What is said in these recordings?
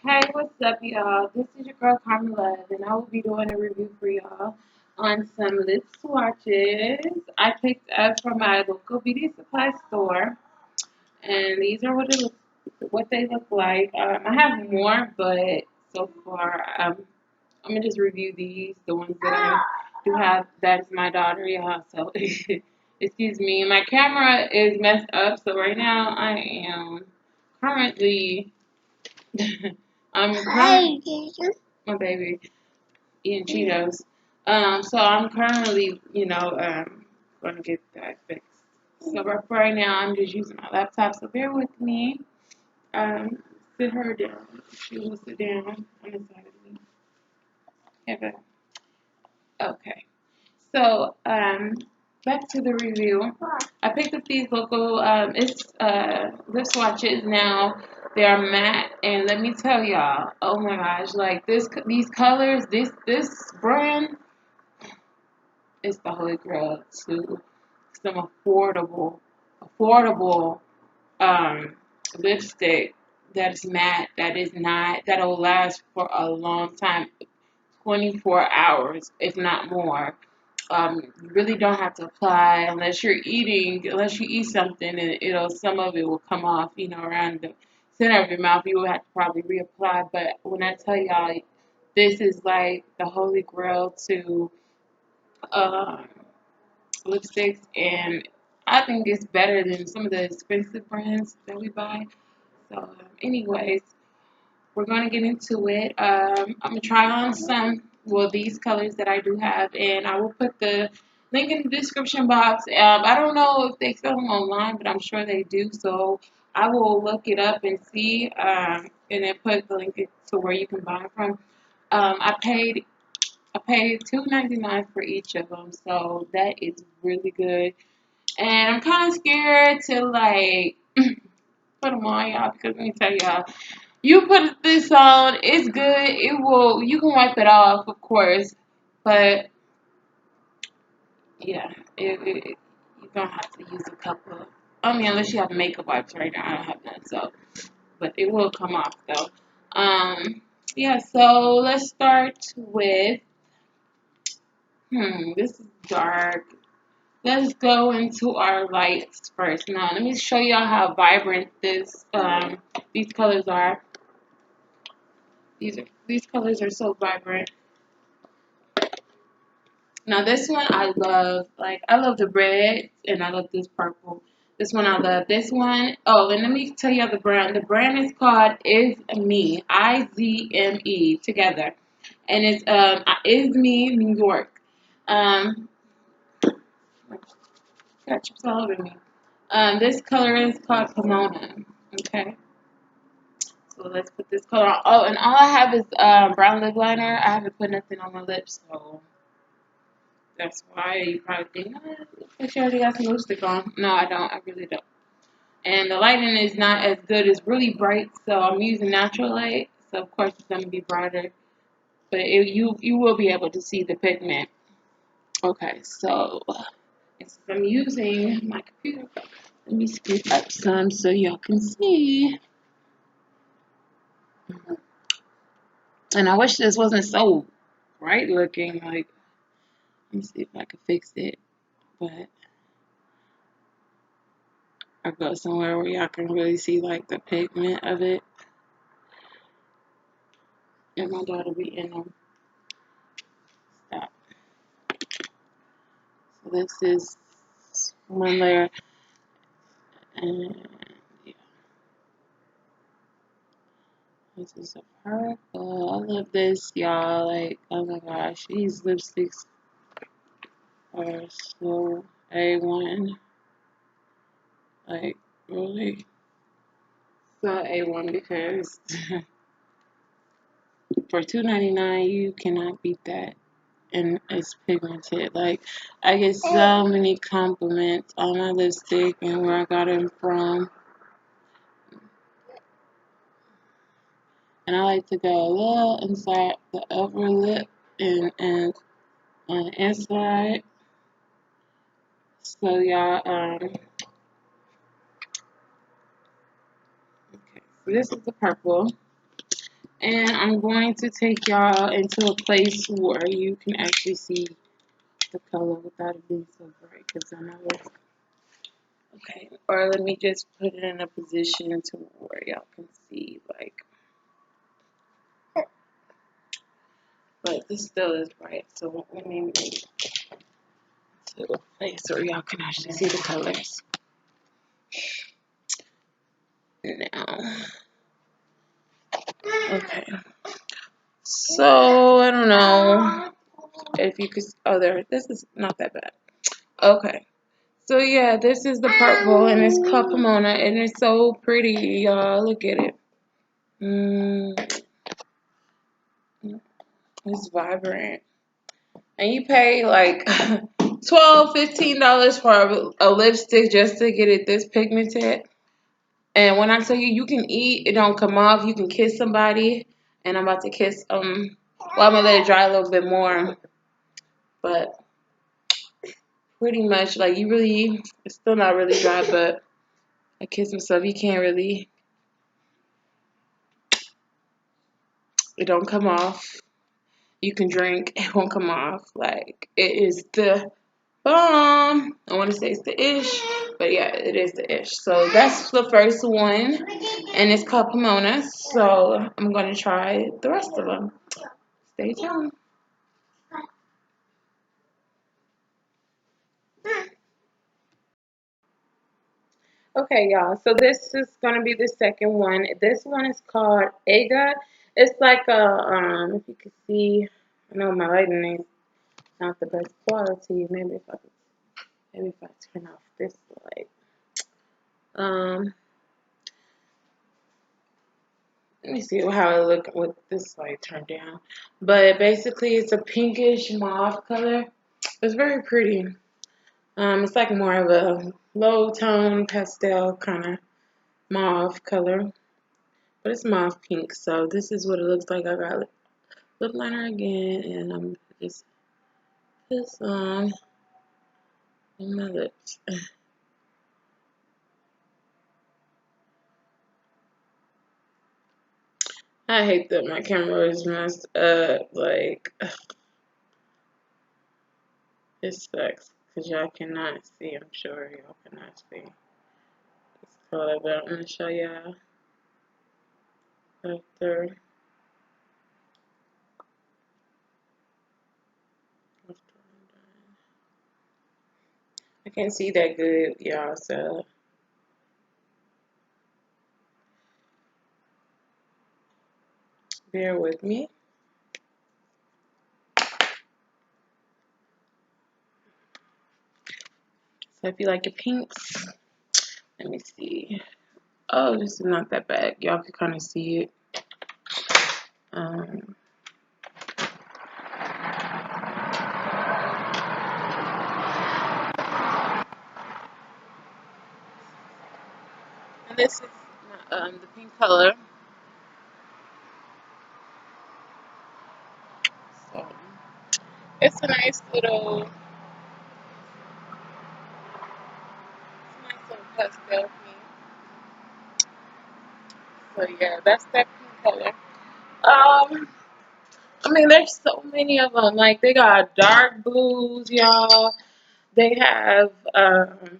Hey, what's up, y'all? This is your girl Carmela, and I will be doing a review for y'all on some lip swatches I picked up from my local beauty supply store, and these are what they look like. I have more, but so far, I'm gonna just review these, the ones that I do have. That's my daughter, y'all. So, excuse me. My camera is messed up, so right now I am currently. I'm currently my baby eating Cheetos. So I'm currently, gonna get that fixed. So right now I'm just using my laptop. So bear with me. Um, Sit her down. She will sit down on the side of me. Okay. Okay. So back to the review. I picked up these local lip swatches now. They are matte, and let me tell y'all, oh my gosh, like these colors, this brand is the holy grail to some affordable um lipstick that's matte, that is not, that'll last for a long time, 24 hours, if not more. You really don't have to apply unless you eat something and some of it will come off, around the center of your mouth. You will have to probably reapply. But when I tell y'all, this is like the holy grail to um, lipsticks, and I think it's better than some of the expensive brands that we buy. So, anyways, we're going to get into it. I'm going to try on these colors that I do have, and I will put the link in the description box. I don't know if they sell them online, but I'm sure they do. So I will look it up and see, and then put the link to where you can buy it from. I paid $2.99 for each of them, so that is really good. And I'm kind of scared to like put them on y'all, because let me tell y'all. You put this on, it's good. You can wipe it off, of course. But, yeah, you're going to have to use a couple of, unless you have makeup wipes right now. I don't have none, so. But it will come off, though. Yeah, so let's start with, this is dark. Let's go into our lights first. Now, let me show y'all how vibrant these colors are. These colors are so vibrant. Now this one I love. Like, I love the red and I love this purple. This one I love. This one, oh, and let me tell you the brand. The brand is called Iv'e, Izme together, and it's Izme, New York. Um, got chips all over me. This color is called Pomona. Okay, so let's put this color on. Oh, and all I have is brown lip liner. I haven't put nothing on my lips, so. That's why you probably think, she already got some lipstick on. No, I don't. I really don't. And the lighting is not as good. It's really bright, so I'm using natural light. So, of course, it's going to be brighter. But you will be able to see the pigment. Okay, so I'm using my computer. Let me scoot up some so y'all can see. And I wish this wasn't so bright looking. Like, let me see if I can fix it. But I go somewhere where y'all can really see like the pigment of it. And my daughter be in them. Stop. So this is one layer. And yeah. This is a purple. I love this, y'all. Like, oh my gosh. These lipsticks are so A1. Like, really? So A1, because for $2.99 you cannot beat that. And it's pigmented. Like, I get so many compliments on my lipstick and where I got them from. And I like to go a little inside the upper lip and on the inside. So y'all, okay. So this is the purple. And I'm going to take y'all into a place where you can actually see the color without it being so bright, because I know it's okay. Or let me just put it in a position to where y'all can see, like, but this still is bright. So let me move to a place where y'all can actually see the colors. Now, okay. So I don't know if you could. Oh, there. This is not that bad. Okay. So yeah, this is the purple, and it's Pomona, and it's so pretty, y'all. Look at it. It's vibrant. And you pay like $12, $15 for a lipstick just to get it this pigmented. And when I tell you, you can eat, it don't come off. You can kiss somebody, and I'm about to kiss well, I'm gonna let it dry a little bit more, but pretty much like you really, it's still not really dry, but I kiss myself. You can't really, it don't come off. You can drink, it won't come off. Like it is the bomb. I want to say it's the ish, but yeah, it is the ish. So that's the first one, and it's called Pomona. So I'm gonna try the rest of them. Stay tuned. Okay, y'all. So this is gonna be the second one. This one is called Iv'e. It's like a if you can see, I know my lighting is not the best quality. Maybe if I turn off this light. Um, Let me see how it look with this light turned down. But basically, it's a pinkish mauve color. It's very pretty. It's like more of a low tone pastel kind of mauve color, but it's mauve pink. So this is what it looks like. I got lip liner again, and I'm just this on my lips. I hate that my camera is messed up. Like it sucks because y'all cannot see. I'm sure y'all cannot see this color, but I'm gonna show y'all after. I can't see that good, y'all, so bear with me. So if you like your pinks, let me see. Oh, this is not that bad. Y'all can kind of see it. Um, and this is the pink color. So it's a nice little pastel pink. So yeah, that's that pink color. I mean, there's so many of them. Like they got dark blues, y'all. They have um,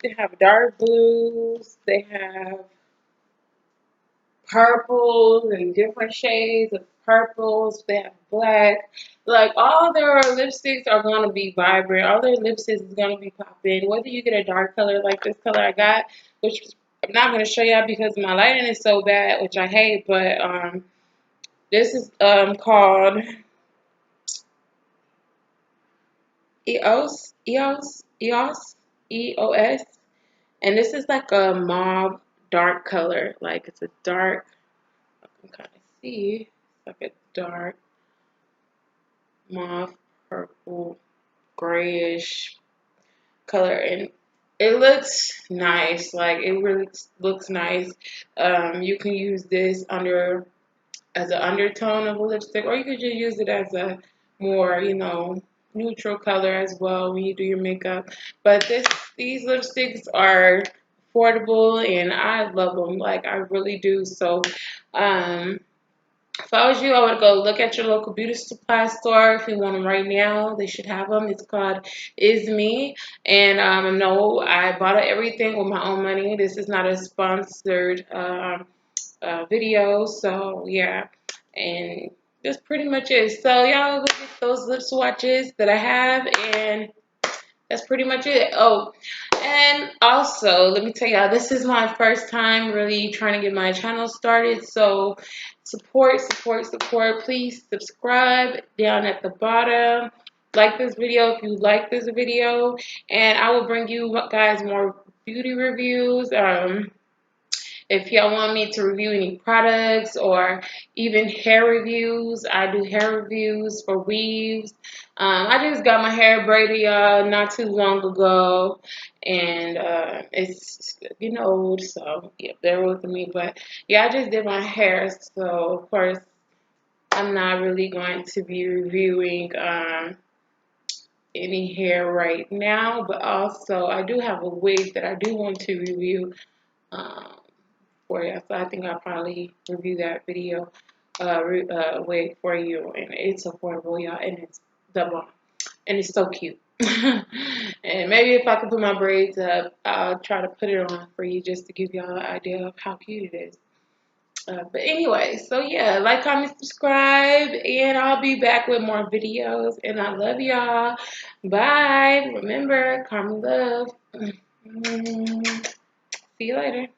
they have dark blues. They have purples and different shades of purples. They have black. Like all their lipsticks are gonna be vibrant. All their lipsticks is gonna be popping. Whether you get a dark color like this color I got, which I'm not gonna show y'all because my lighting is so bad, which I hate. But this is called EOS, and this is like a mauve dark color. Like it's a dark. I can kind of see. It's like a dark mauve, purple, grayish color, and it looks nice. Like it really looks nice. You can use this under as an undertone of a lipstick, or you could just use it as a more, neutral color as well when you do your makeup. But these lipsticks are affordable, and I love them. Like I really do. So, um, if I was you, I would go look at your local beauty supply store. If you want them right now, they should have them. It's called Iv'e. And no, I bought everything with my own money. This is not a sponsored video. So, yeah. And that's pretty much it. So, y'all go get those lip swatches that I have. And that's pretty much it. Oh, and also, let me tell y'all, this is my first time really trying to get my channel started. So, support, support, support. Please subscribe down at the bottom. Like this video if you like this video. And I will bring you guys more beauty reviews. If y'all want me to review any products or even hair reviews, I do hair reviews for weaves. I just got my hair braided, y'all, not too long ago, and it's getting old, so yeah, bear with me. But yeah, I just did my hair, so of course I'm not really going to be reviewing any hair right now. But also, I do have a wig that I do want to review. Um, for you. So I think I'll probably review that video wig for you. And it's affordable, y'all, and it's the bomb. And it's so cute. And maybe if I can put my braids up, I'll try to put it on for you just to give y'all an idea of how cute it is. But anyway, so yeah, like, comment, subscribe, and I'll be back with more videos. And I love y'all. Bye. Remember, karma love. See you later.